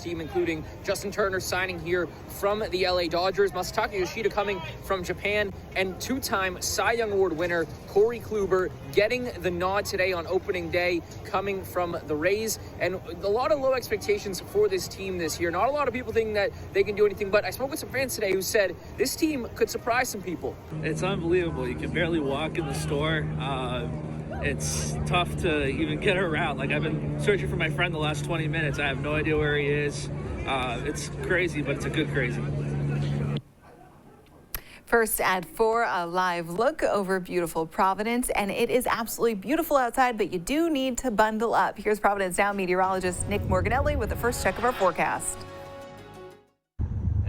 team, including Justin Turner signing here from the LA Dodgers, Masataka Yoshida coming from Japan, and two-time Cy Young Award winner Corey Kluber getting the nod today on opening day, coming from the Rays. And a lot of low expectations for this team this year. Not a lot of people think that they can do anything, but I spoke with some fans today who said this team could surprise some people. It's unbelievable. You can barely walk in the store. It's tough to even get around. Like, I've been searching for my friend the last 20 minutes. I have no idea where he is. It's crazy, but it's a good crazy. First at 4, a live look over beautiful Providence, and it is absolutely beautiful outside, but you do need to bundle up. Here's Providence Now meteorologist Nick Morganelli with the first check of our forecast.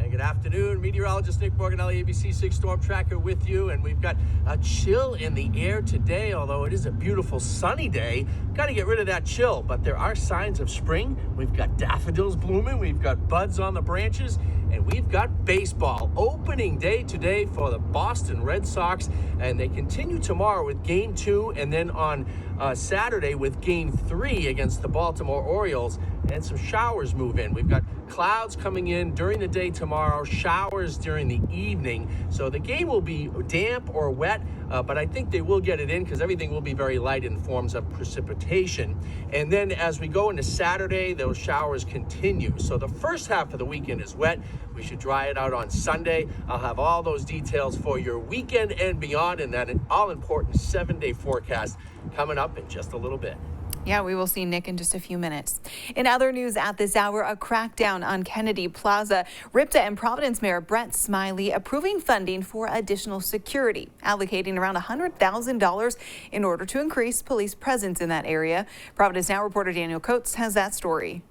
Good afternoon, meteorologist Nick Morganelli, ABC 6 Storm Tracker with you, and we've got a chill in the air today, although it is a beautiful sunny day. Got to get rid of that chill, but there are signs of spring. We've got daffodils blooming, we've got buds on the branches, and we've got baseball. Opening day today for the Boston Red Sox, and they continue tomorrow with Game 2, and then on Saturday with Game 3 against the Baltimore Orioles, and some showers move in. We've got clouds coming in during the day tomorrow, showers during the evening. So the game will be damp or wet, but I think they will get it in because everything will be very light in forms of precipitation. And then as we go into Saturday, those showers continue. So the first half of the weekend is wet. We should dry it out on Sunday. I'll have all those details for your weekend and beyond, and that all-important 7-day forecast coming up in just a little bit. Yeah, we will see Nick in just a few minutes. In other news at this hour, a crackdown on Kennedy Plaza. RIPTA and Providence Mayor Brett Smiley approving funding for additional security, allocating around $100,000 in order to increase police presence in that area. Providence Now reporter Daniel Coates has that story.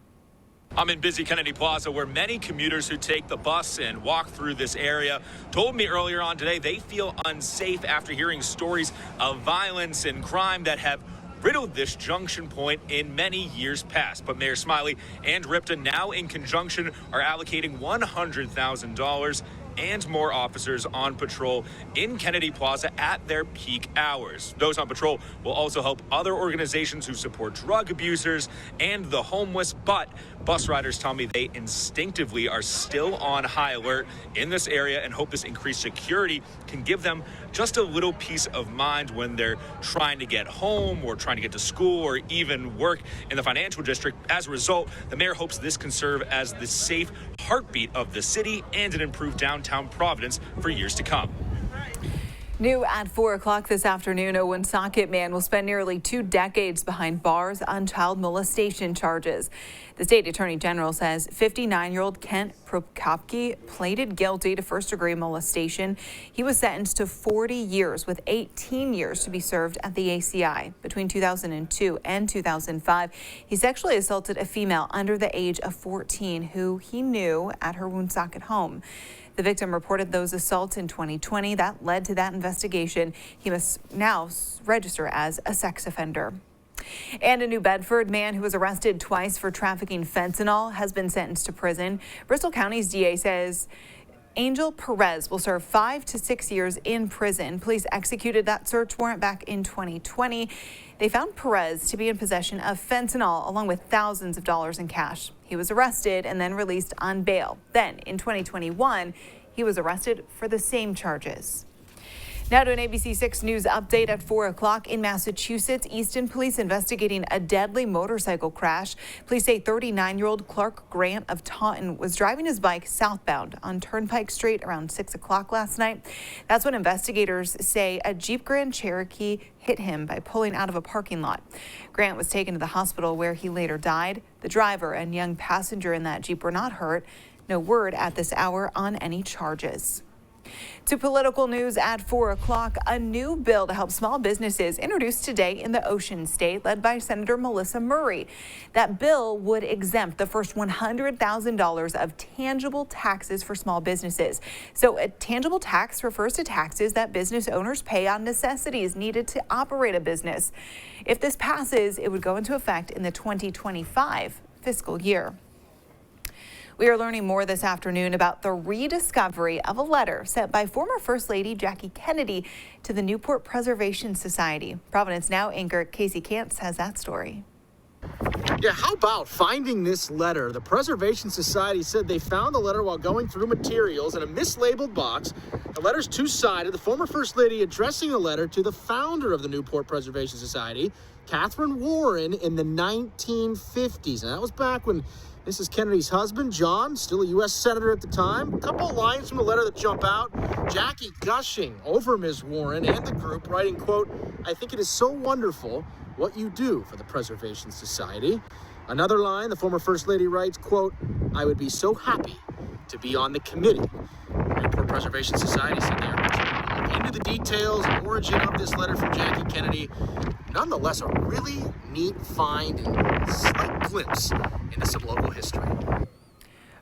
I'm in busy Kennedy Plaza, where many commuters who take the bus and walk through this area told me earlier on today they feel unsafe after hearing stories of violence and crime that have riddled this junction point in many years past. But Mayor Smiley and RIPTA now in conjunction are allocating $100,000 and more officers on patrol in Kennedy Plaza at their peak hours. Those on patrol will also help other organizations who support drug abusers and the homeless, but bus riders tell me they instinctively are still on high alert in this area and hope this increased security can give them just a little peace of mind when they're trying to get home or trying to get to school or even work in the financial district. As a result, the mayor hopes this can serve as the safe heartbeat of the city and an improved downtown Providence for years to come. New at 4 o'clock this afternoon, a Woonsocket man will spend nearly 2 decades behind bars on child molestation charges. The state attorney general says 59-year-old Kent Prokopke pleaded guilty to first-degree molestation. He was sentenced to 40 years with 18 years to be served at the ACI. Between 2002 and 2005, he sexually assaulted a female under the age of 14 who he knew at her Woonsocket home. The victim reported those assaults in 2020. That led to that investigation. He must now register as a sex offender. And a New Bedford man who was arrested twice for trafficking fentanyl has been sentenced to prison. Bristol County's DA says Angel Perez will serve 5 to 6 years in prison. Police executed that search warrant back in 2020. They found Perez to be in possession of fentanyl along with thousands of dollars in cash. He was arrested and then released on bail. Then in 2021, he was arrested for the same charges. Now to an ABC 6 News update at 4 o'clock. In Massachusetts, Easton police investigating a deadly motorcycle crash. Police say 39-year-old Clark Grant of Taunton was driving his bike southbound on Turnpike Street around 6 o'clock last night. That's when investigators say a Jeep Grand Cherokee hit him by pulling out of a parking lot. Grant was taken to the hospital where he later died. The driver and young passenger in that Jeep were not hurt. No word at this hour on any charges. To political news at 4 o'clock, a new bill to help small businesses introduced today in the Ocean State, led by Senator Melissa Murray. That bill would exempt the first $100,000 of tangible taxes for small businesses. So a tangible tax refers to taxes that business owners pay on necessities needed to operate a business. If this passes, it would go into effect in the 2025 fiscal year. We are learning more this afternoon about the rediscovery of a letter sent by former First Lady Jackie Kennedy to the Newport Preservation Society. Providence Now anchor Casey Kantz has that story. Yeah, how about finding this letter? The Preservation Society said they found the letter while going through materials in a mislabeled box. The letter's two-sided. The former First Lady addressing the letter to the founder of the Newport Preservation Society, Catherine Warren, in the 1950s. And that was back when Mrs. Kennedy's husband, John, still a U.S. Senator at the time. A couple of lines from the letter that jump out. Jackie gushing over Ms. Warren and the group, writing, quote, "I think it is so wonderful what you do for the Preservation Society." Another line, the former First Lady writes, quote, "I would be so happy to be on the committee." Newport Preservation Society said they are continuing to look into the details and origin of this letter from Jackie Kennedy. Nonetheless, a really neat find and slight glimpse into some local history.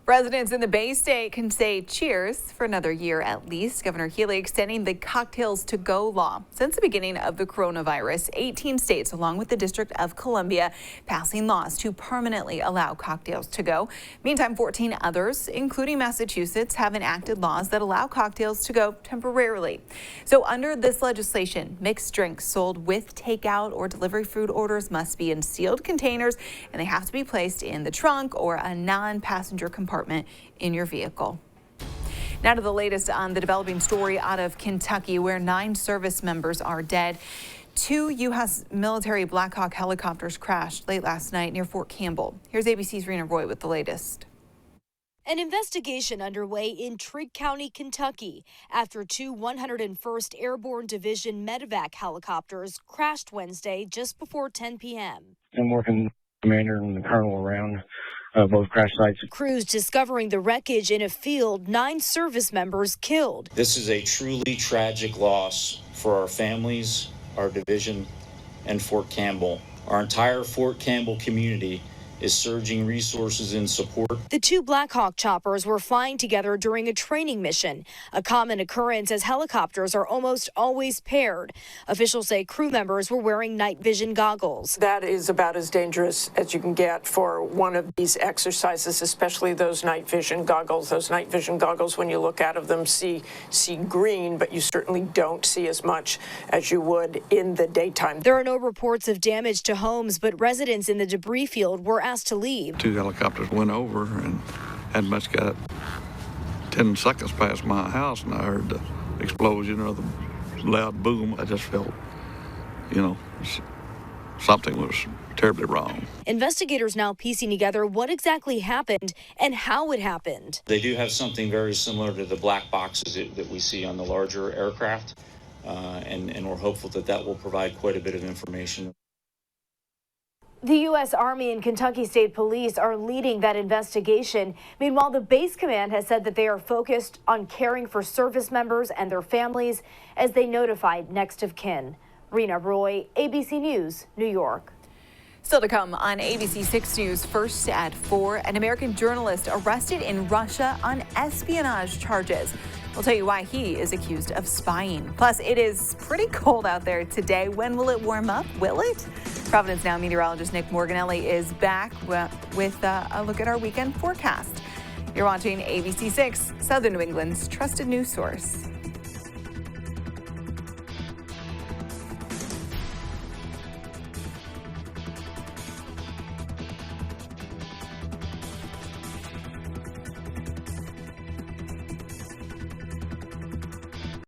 Residents in the Bay State can say cheers for another year at least. Governor Healy extending the cocktails to go law. Since the beginning of the coronavirus, 18 states, along with the District of Columbia, passing laws to permanently allow cocktails to go. Meantime, 14 others, including Massachusetts, have enacted laws that allow cocktails to go temporarily. So under this legislation, mixed drinks sold with takeout or delivery food orders must be in sealed containers, and they have to be placed in the trunk or a non-passenger compartment in your vehicle. Now to the latest on the developing story out of Kentucky, where 9 service members are dead. 2 U.S. military Black Hawk helicopters crashed late last night near Fort Campbell. Here's ABC's Rena Roy with the latest. An investigation underway in Trigg County, Kentucky, after 2 101st Airborne Division medevac helicopters crashed Wednesday just before 10 p.m. I'm working with the commander and the colonel around both crash sites. Crews discovering the wreckage in a field, 9 service members killed. This is a truly tragic loss for our families, our division, and Fort Campbell. Our entire Fort Campbell community is surging resources in support. The 2 Black Hawk choppers were flying together during a training mission, a common occurrence as helicopters are almost always paired. Officials say crew members were wearing night vision goggles. That is about as dangerous as you can get for one of these exercises, especially those night vision goggles. Those night vision goggles, when you look out of them, see green, but you certainly don't see as much as you would in the daytime. There are no reports of damage to homes, but residents in the debris field were asked to leave. 2 helicopters went over and hadn't much got 10 seconds past my house, and I heard the explosion or the loud boom. I just felt, something was terribly wrong. Investigators now piecing together what exactly happened and how it happened. They do have something very similar to the black boxes that we see on the larger aircraft, and we're hopeful that will provide quite a bit of information. The U.S. Army and Kentucky State Police are leading that investigation. Meanwhile, the base command has said that they are focused on caring for service members and their families as they notified next of kin. Rena Roy, ABC News, New York. Still to come on ABC 6 News, first at 4, an American journalist arrested in Russia on espionage charges. We'll tell you why he is accused of spying. Plus, it is pretty cold out there today. When will it warm up? Will it? Providence Now meteorologist Nick Morganelli is back with a look at our weekend forecast. You're watching ABC 6, Southern New England's trusted news source.